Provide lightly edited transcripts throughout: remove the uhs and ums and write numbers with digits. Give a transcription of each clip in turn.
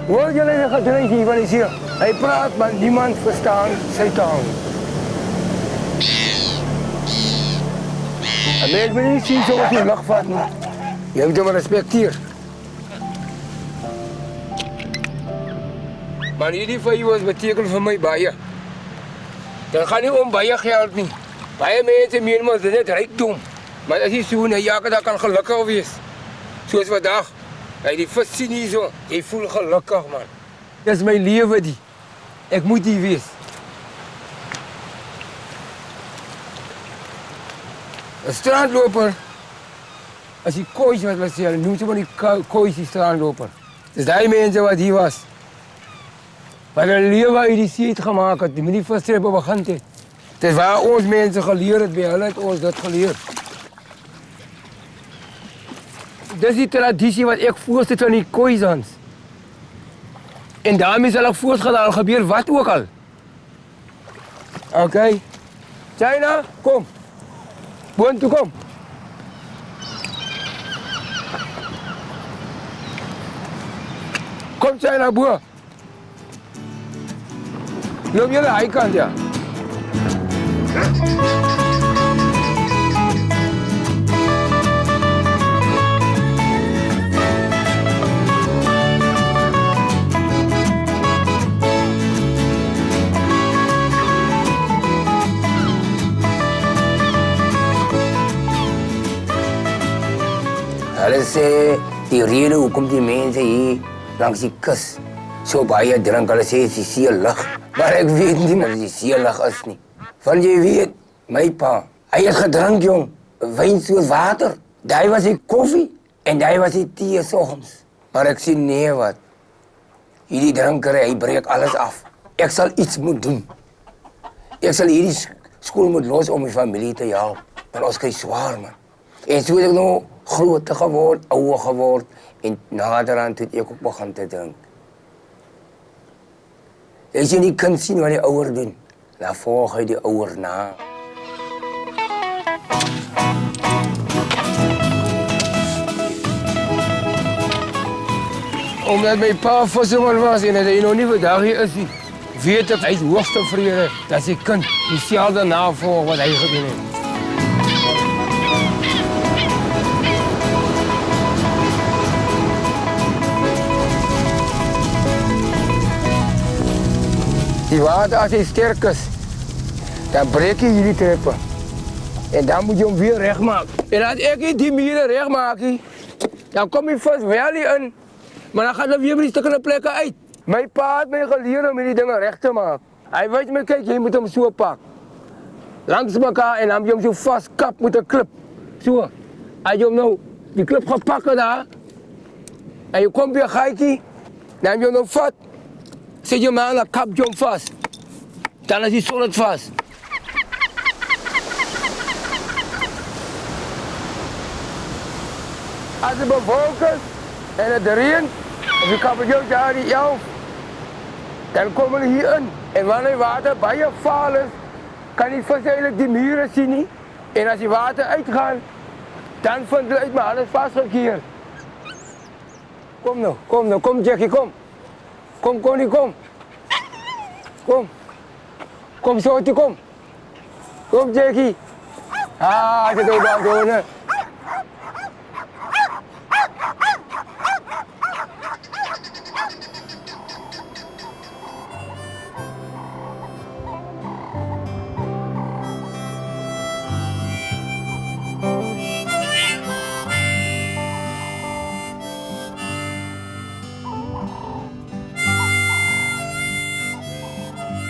Hoor jullie de gedreig hier wat is hier? Hij praat, maar niemand verstaan zijn taal. En mens moet niet zien zoals je lach vat nie. Je moet hem respecteren. Maar hierdie $5 betekent voor mij baie. Dat gaat niet om baie geld nie. Baie mensen meen maar dit is rijkdom. Maar as jy so na jare dan kan gelukkig wees. Soos vandag. Hy die vis sien hier so, jy voel gelukkig man. Dis my lewe die. Ek moet hier wees. 'n Strandloper. As die koois wat hulle sê, noem ze maar die koois die strandloper. Dis daai mense wat hier was. Wat hulle lewe uit die see het gemaak het, die met die visstrepe begin het. Dis waar ons mense geleer het, by hulle het ons dit geleer. Dis die tradisie wat ek voorstel van die Khoisans. En daarmee sal ek voortgaan, gebeur wat ook al. Oké. China, kom. Boontoe kom. Kom China, boer. Loop jullie aan die kant, ja. Hulle sê die rede hoekom die mense hier langs die kus so baie drink, hulle sê is die see lig. Maar ek weet nie maar die see lig is nie. Want jy weet, my pa, hy het gedrink jong, wyn soos water. Daai was die koffie en daai was die tee soggens. Maar ek sê nee wat. Hierdie drinkery, hy breek alles af. Ek sal iets moet doen. Ek sal hierdie skool moet los om my familie te help. Want ons kry swaar man. En so het ek nou groter geword, ouer geword en naderhand het ek ook begin te drink. As jy nie kan sien wat die ouer doen, dan volg hy die ouer na. Omdat my pa visserman was en dat hy nog nie vandag hier is nie, weet ek uit hoogste vrede dat sy kind dieselfde navolg wat hy gedoen het. Die water als hij sterk is, dan breek je jullie treppen. En dan moet je hem weer recht maken. En als ik die mieren recht maak, dan kom je vast wel in. Maar dan gaat er weer die stukken plekken uit. Mijn pa had mij geleerd om die dingen recht te maken. Hij weet me, kijk, je moet hem zo pakken. Langs elkaar en dan moet je hem zo vast kap met een clip. Zo. Als je hem nou die clip gaat pakken daar. En je komt weer gaatje, dan heb je hem nou vat. Zet je hem aan, dan kap je hem vast. Dan is hij solid vast. Als het bewolkt is en het regent, of je kap je daar die 11, dan komen we hier in. En wanneer het water bijna vaal is, kan die vis eigenlijk die muren zien niet. En als die water uitgaat, dan vindt hij uit, maar alles vastgekeerd. Kom nou, kom Jackie, kom. Kom, Connie, kom. Kom. Kom, Shorty, kom. Kom, Jackie. Ah, dit is ook wel doen.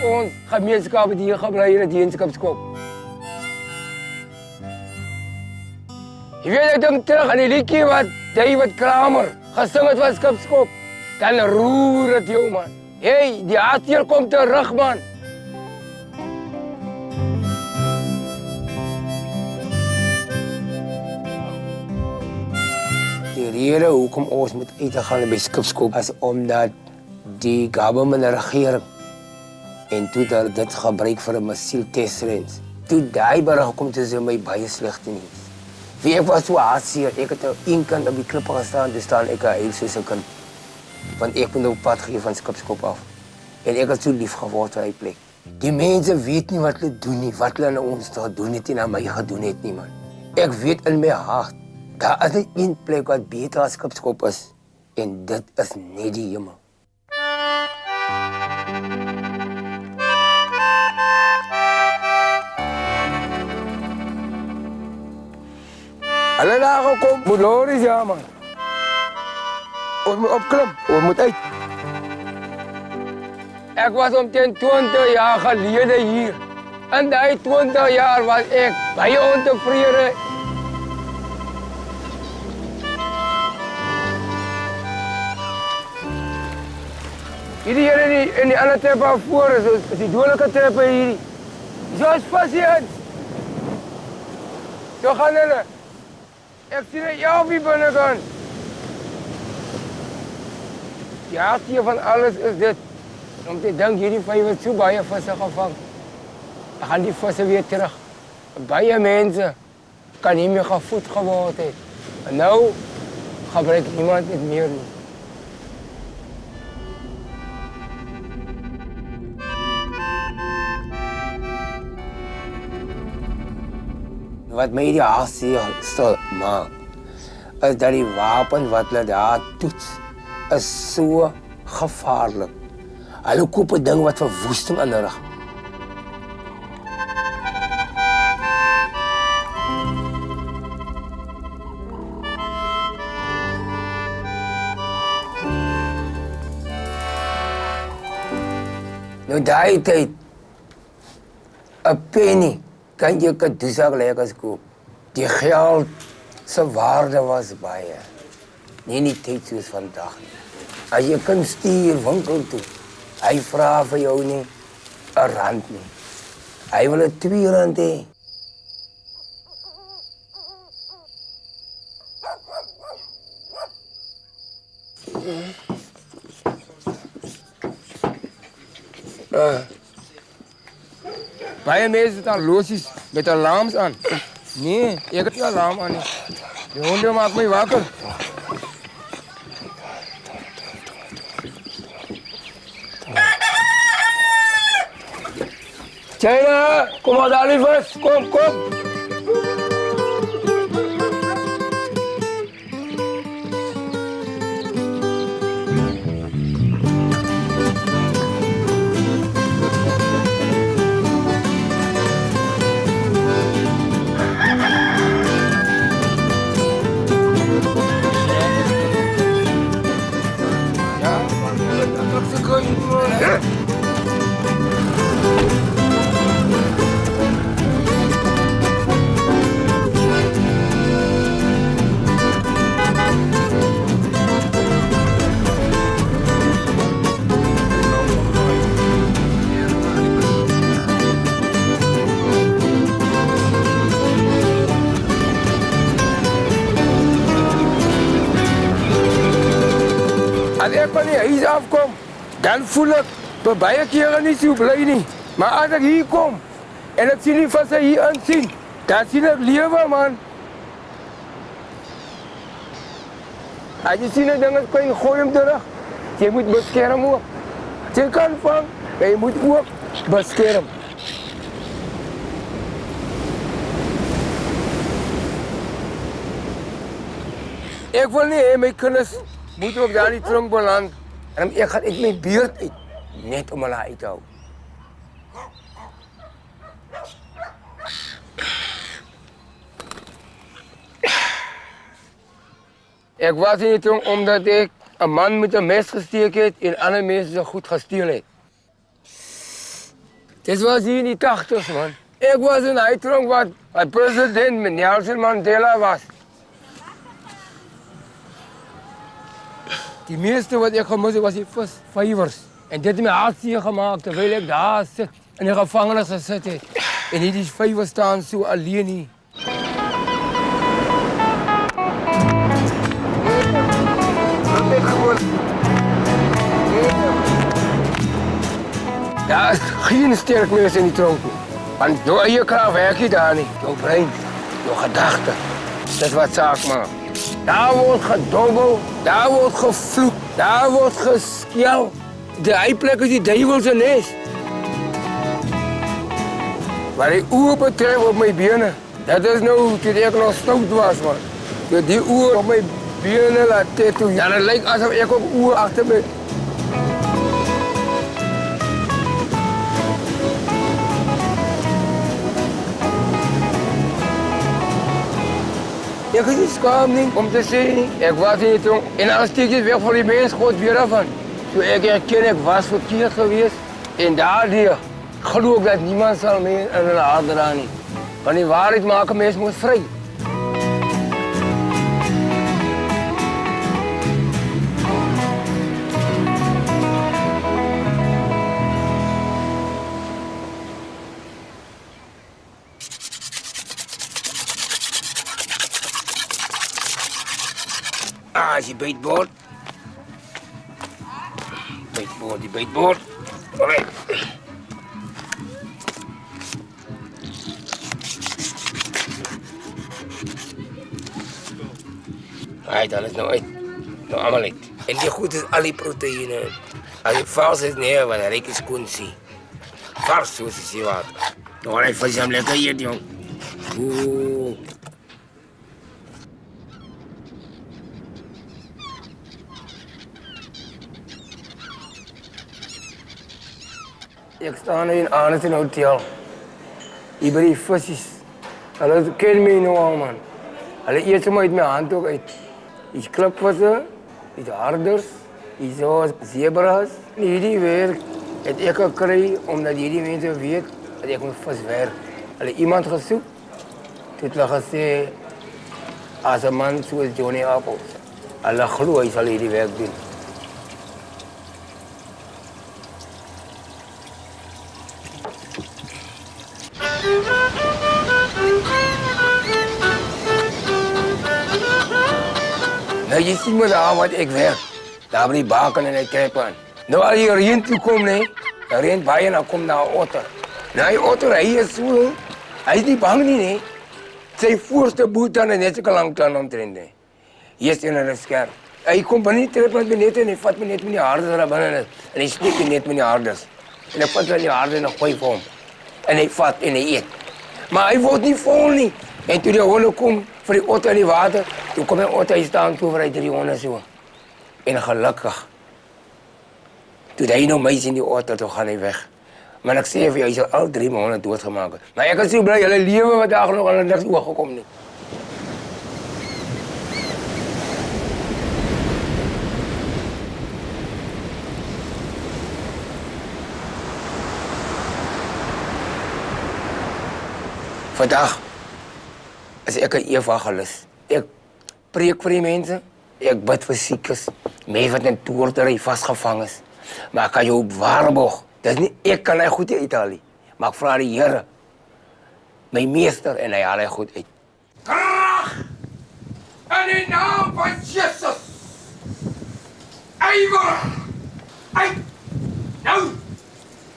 Ons gemeenskap het hier gebly in die gemeenskapskop. Jy weet ek dink terug aan die liedjie wat David Kramer gesing het van Skipskop. Dan roer het jou man. Hey, die hartseer kom terug man. Die rede hoekom ons moet uitgaan by Skipskop is omdat die government regering en toe dat dit gebruik vir 'n masieltesrens. Toe daai berig kom te sê my baie slegte nuus. Wie ek was so hartseer, ek het een kant op die klippe gestaan, te staan ek huil soos 'n kind. Want ek moet nou pad gee van Skipskop af. En ek het so lief geword vir die plek. Die mense weet nie wat hulle doen nie, wat hulle aan ons gedoen het en aan my gedoen het nie, man. Ek weet in my hart, daar is net een plek wat beter as Skipskop is. En dit is net die hemel. Hulle daar gekom, moet lories, ja, man. Ons moet opklim, ons moet uit. Ek was omtrent 20 jaar gelede hier. In die 20 jaar was ek baie ontevrede. Hierdie hier in die ander treppe voor is die dodelijke treppe hierdie. Zo is patiënt. Zo gaan hulle. Ek sien net jou wie binnekant. Die hartje van alles is dit. Om te dink hierdie vyf het so baie visse gevang. Dan gaan die visse weer terug. Baie mense kan nie meer gevoed geword het. En nou gebruik niemand dit meer nie. Wat my die hartseer maak, is dat die wapen wat hulle daar toets, is so gevaarlik. Hulle koop 'n ding wat verwoesting inrig. Nou daai tyd, 'n penny kan jy kadoesak lekkers koop. Die geld se waarde was baie. Nie die tyd soos vandag nie. As jy kan stuur winkel toe, hy vra vir jou nie 'n rand nie. Hy wil 'n 2 rand hê. Baie mense het horlosies met alarms aan. Nee, ek het nie alarm aan nie. Die honde maak my wakker. China, kom maar daar liefers, kom. Als ik van die huis afkom, dan voel ik bij baie keren niet zo blij niet. Maar als ik hier kom en ik zie die vissen hier aanzien, dan zie ik leven, man. Als je ziet dat ding, kan je gooien hem terug. Je moet beschermen ook. Je kan vangen, maar je moet ook beschermen. Ik wil niet, mijn kinders moet ook daar niet tronk belanden. En ik ga uit mijn buurt uit, net om hulle uit te houden. Ik was in die tronk omdat ik een man met een mes gesteekt heb en andere mensen zo goed gesteel heb. Dit was hier in die 80's, man. Ik was in die tronk wat president Nelson Mandela was. Die meeste wat ik gemist heb was die visvijvers. En dit heeft me hartstikke gemaakt terwijl ik daar zit in de gevangenis gezet heb. En die vijvers staan zo alleen hier. Daar is geen sterk meer in die tronk. Want jouw eigen kracht werkt je daar niet. Jouw brein, jouw gedachten. Dat is wat zaak maakt. Daar wordt gedobbeld, daar wordt gevloekt, daar wordt gescheld. Die plek is die duivelse nest. Wat die oer betreft op mijn benen, dat is nou toen ik nog stout was, man. Toen die oer op mijn benen laat tattoo. Ja, het lijkt alsof ik ook oer achter me. Ik is niet schaam niet om te zien. Ik was niet jong. En als stukjes weg voor die mensen, God weer af van. Toen ik herken, ik was verkeerd geweest. En daardoor geloof ik dat niemand zal meer in een hart draaien. Want die waarheid maken mensen moet vrij. Ah, is die beetboord. Beetboord, die beetboord. Oké. Hij dan is nou uit. Nou allemaal uit. En die goed is al die proteïne. Als je vals is, nee, want dan rijk is kunstzie. Vars, zoals is je water. Nou, hij vast hem lekker hier, jong. Oeh. Ik sta nu in Arnhem in een hotel. Hier bij die visjes. Hulle ken mij nou al, man. Hulle eet me uit mijn hand ook uit. Die klipvissen, die harders, die zoals zebras. Hierdie werk het ik gekregen omdat hierdie mensen weten dat ik met vis werk. Hulle iemand gezocht. Toen het gezegd, als een man zoals Johnny Appels. Hulle glo hij zal hierdie werk doen. Nou, je ziet me daar wat ik werk. Daar ben die baken en ik krijg aan. Nou, als je erin toe komt, nee, dan rent bij je en dan komt naar een otter. Nou, die otter, hij is zo, hij is niet bang niet, nee. Zijn voorste boet dan en net zo lang dan omtrent, nee. Hier is in een scherm. Hij komt niet terug met me net en hij vat me net met die harders naar binnen. En hij steekt me net met die harders. En hij vat met die harders en dan gooi voor hem. En hij vat en hij eet. Maar hij wordt niet vol, niet. En toen die honden komen voor die otter in die water, toen komt een otter staan toe voor die honden zo. En gelukkig. Toen hij nog meisje in die otter, toen gaat hij weg. Maar ik zei van jou, je zal al 3 maanden doodgemaakt. Maar ik kan zo blij, jullie leven wat daar nog aan de next oog gekomen niet. Vandaag is ik een evangelist. Ik preek voor die mensen. Ik bid voor ziekes. Mensen wat in toerterij vastgevangen is. Maar ik kan jou waarborgen. Dat is niet, ik kan hij goed in Italië. Maar ik vraag de Heer, mijn meester, en hij haalt hij goed uit. Kracht! In de naam van Jezus! Ijver! Uit! Nou!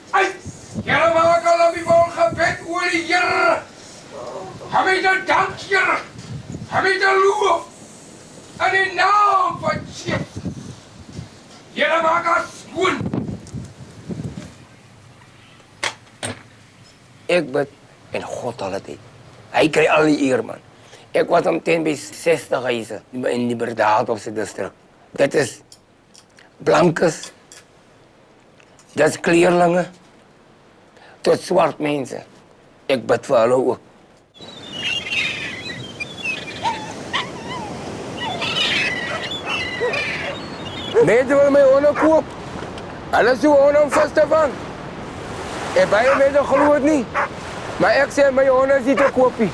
Uit! Jullie maken al een vol gebed oor die Heer! Heb je de dank, Heer? Heb je de loef? In de naam van Jezus! Jullie maken schoon! Ik bid en God al het uit. Hij krijgt al die eer, man. Ik was omtrent bij 60 huizen in die Berdaat op zijn district. Dat is blankes, dat is kleerlingen, tot zwart mensen. Ik bid voor hulle ook. Mensen willen mij honden koop. Alles doen honden om vast te vangen. En bij mensen geloven het niet. Maar ik zeg, mijn honden is niet te kopen.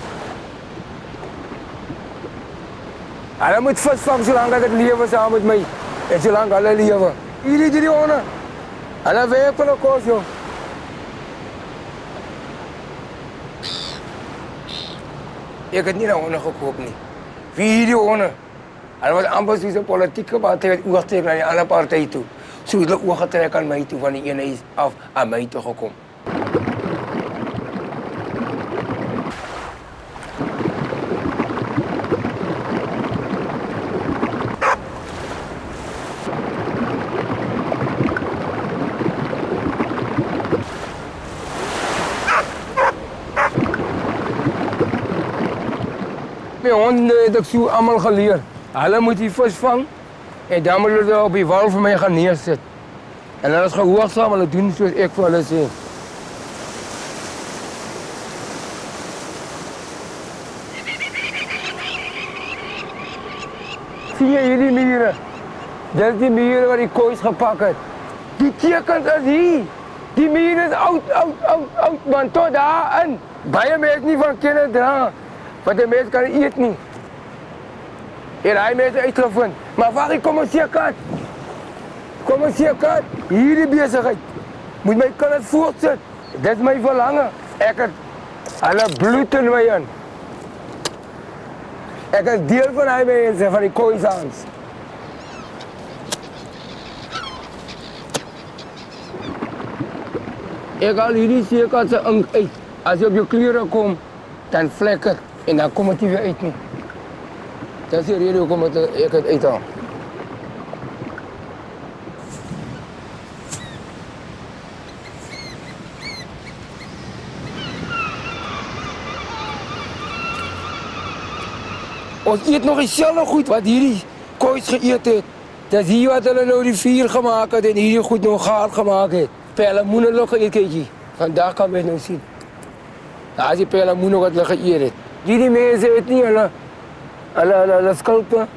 Hulle moet vastvangen zolang dat het leven samen met mij. En zolang hulle leven. Jullie die honden. Hulle werken voor de kost, joh. Ik heb niet naar honden gekoopt, niet. Wie die honden? Hulle was amper zo'n politieke partij het oorgetrek naar die andere partij toe. Zo is het oorgetrek aan mij toe, van die ene is af aan mij toe gekomen. honden heb ik zo allemaal geleerd. Hulle moet die vis vangen en dan moet hulle op die wal voor mij gaan neerzetten. En hulle is gehoorzaam, hulle doen zoals ik voor hulle sê. Zie je hierdie mure? Dit is die mure waar die koois gepakt het. Die tekens is hier. Die mure is oud, man, tot daarin. Baie mense nie van kennis dra, want die mens kan nie eet nie. En hy mense uitgevind. Maar wacht, kom ons sê kat. Kom ons sê kat. Hierdie besigheid moet my kinders voortsit. Dit is my verlange. Ek het hulle bloed in my in. Ek is deel van die mense van die kooisaans. Ek haal hierdie seekat se ink uit. As jy op jou klere kom, dan vlek het en dan kom het nie weer uit nie. Dat is die rede hoekom ek het uithaal. Ons eet nog dieselfde goed wat hierdie koois geëet het. Dis hier wat hulle nou die vuur gemaak het en hierdie goed nou gaar gemaak het. Pellemoene nog geëet, kykie. Vandaag kan jy nou sien. Daar is die pellemoene wat hulle geëet het. Hierdie mense het nie hulle skulpe,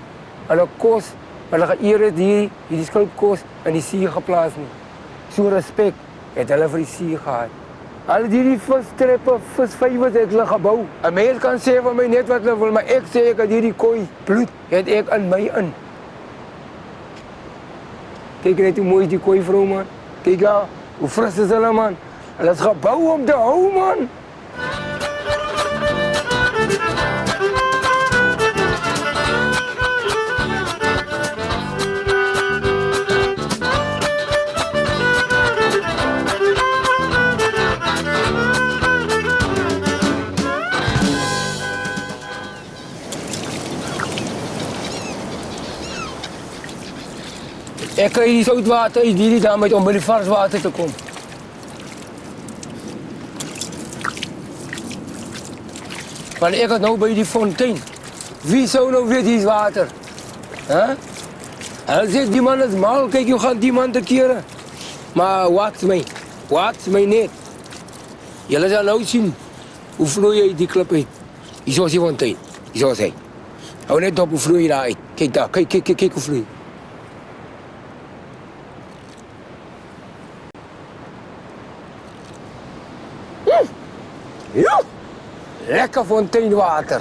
hulle kos, hulle geëet het hierdie skulpkos in die see geplaas nie. So respek het hulle vir die see gehad. Al die vistreppe, visvijvers het hulle gebou. 'n Mens kan sê van my net wat hulle wil, maar ek sê ek het hierdie kooi bloed het ek in my in. Kyk net hoe mooi is die kooi vrou, man. Kyk daar, hoe fris is hulle, man. Hulle is gebou om te hou, man. Ek kry die soutwater uit hierdie dam uit om by die varswater te kom. Want ek het nou by die fontein. Wie sou nou weet hier is water? Huh? Hulle sê die man is mal, kyk hoe gaan die man te kere. Maar watch my net. Julle sal nou sien hoe vloei hy die klip uit. Hier is die fontein, hier is hy. Hou net op hoe vloei hy daar uit. Kyk daar, kyk hoe vloei. Ja, lekker fonteinwater.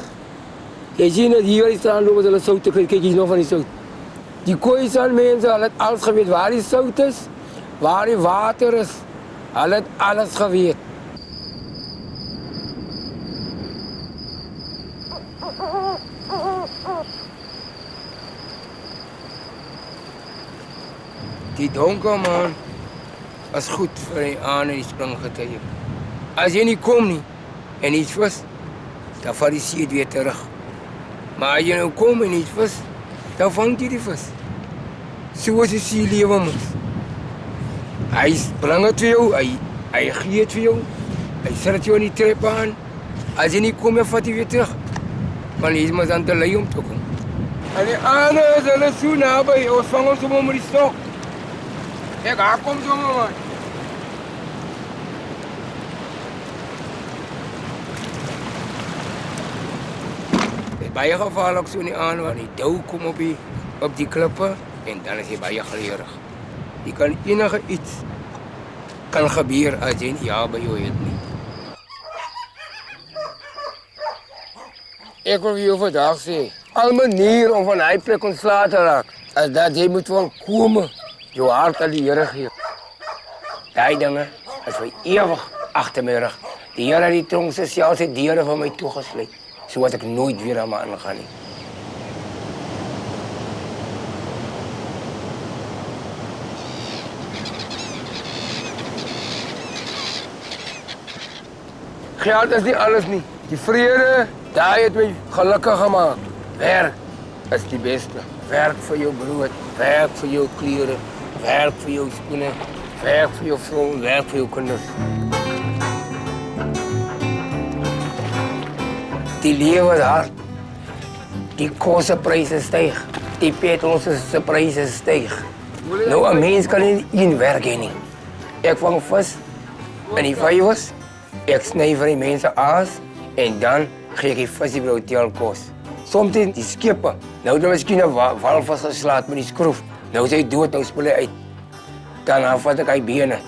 Jy sien dat hier waar die strand loop, hulle sout te kry. Kyk hier nog van die sout. Die Khoisan mense, hulle het alles geweet waar die sout is, waar die water is. Hulle het alles geweet. Die donker, man, is goed vir die aan en die springgetye. As jy nie kom nie, en iets vis, dan val die see weer terug. Maar as jy nou kom en iets vis, dan vang jy die vis. So is die see lewe mens. Hy bring het vir jou, hy gee het vir jou, hy sit jou in die trap aan. As jy nie kom, dan vat jy weer terug. Want jy is maar aan te lei om te kom. En die aande is hulle so naby, ons vang ons om met die stok. Kijk, daar komt zo, man. Baie gevaarlik so nie aan, want die dou kom op die klippe en dan is jy baie gelerig. Jy kan enige iets kan gebeur as jy nie by jou het nie. Ek wil jou vandag sê, al manier om van die plek ontslae te raak, is dat jy moet volkome jou hart aan die Here gee. Die dinge is vir ewig agter my rug. Die Here het die tronk se selfs die deure van my toegesluit. Zodat ik nooit weer aan me aanga. Geld is niet alles niet. Die vrede, daar heeft mij gelukkig gemaakt. Werk is die beste. Werk voor jouw brood, werk voor jouw kleren, werk voor jouw schoenen, werk voor jouw vrouw, werk voor jouw kinderen. Die lewe is hard. Die kostenprijzen stijgen. Die petrolprijzen stijgen. Nou, een mens kan niet in werken. Nie. Ik vang vis in die vijvers. Ik snij voor die mensen aas. En dan geef ik die vis die hotel kost. Soms die skippen. Nou, dan misschien een walvis geslaat met die schroef. Nou, zij dood, nou spelen uit. Dan vat ik die benen.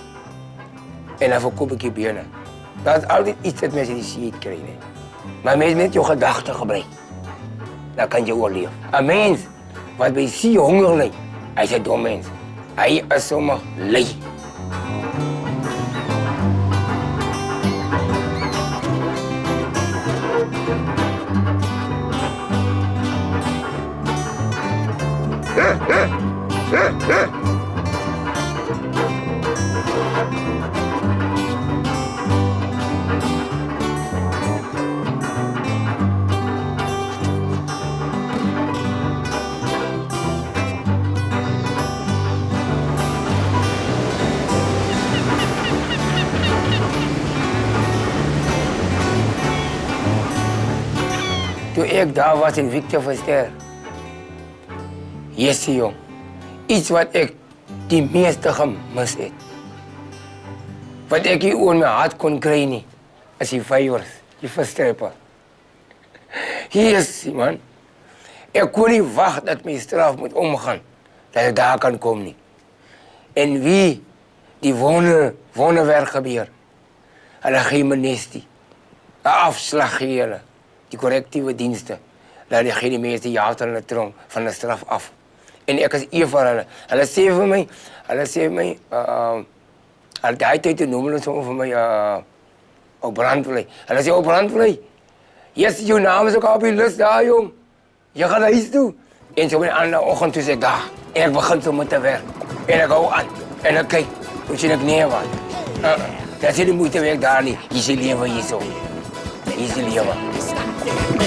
En dan verkoop ik die benen. Dat is altijd iets dat mensen die ziet krijgen. Maar mensen met je gedachten gebruiken. Dan kan je overleven. Een mens wat bij zie honger lijdt, hij is een dom mens. Hij is zomaar lui. Toen ik daar was in Victor Verster, yes jong, iets wat ik die meeste gemist heb. Wat ik hier onder mijn hart kon krijgen, als die vijvers, die verstrepen. Yes man, ik kon niet wachten dat mijn straf moet omgaan, dat ik daar kan komen. En wie die wonenwerk gebeurt, hulle geen minister, een afslag geven. Die correctieve diensten, dat die meeste jaar van de straf af. En ik is hier voor hulle. Hulle sê vir my, die tijd te noemen zo voor mij, op brandvlei. Hulle sê op brandvlei, yes, jou naam is ook op die list daar, jong. Je gaat naar huis toe. En zo op een andere ochtend toen zei ik daar. En ik begin zo met te werken. En ik hou aan. En ik kijk, hoe zie ik neer wat. Dat is de moeite werk daar niet. Je ziet leven hier zo. Hier zie je leven.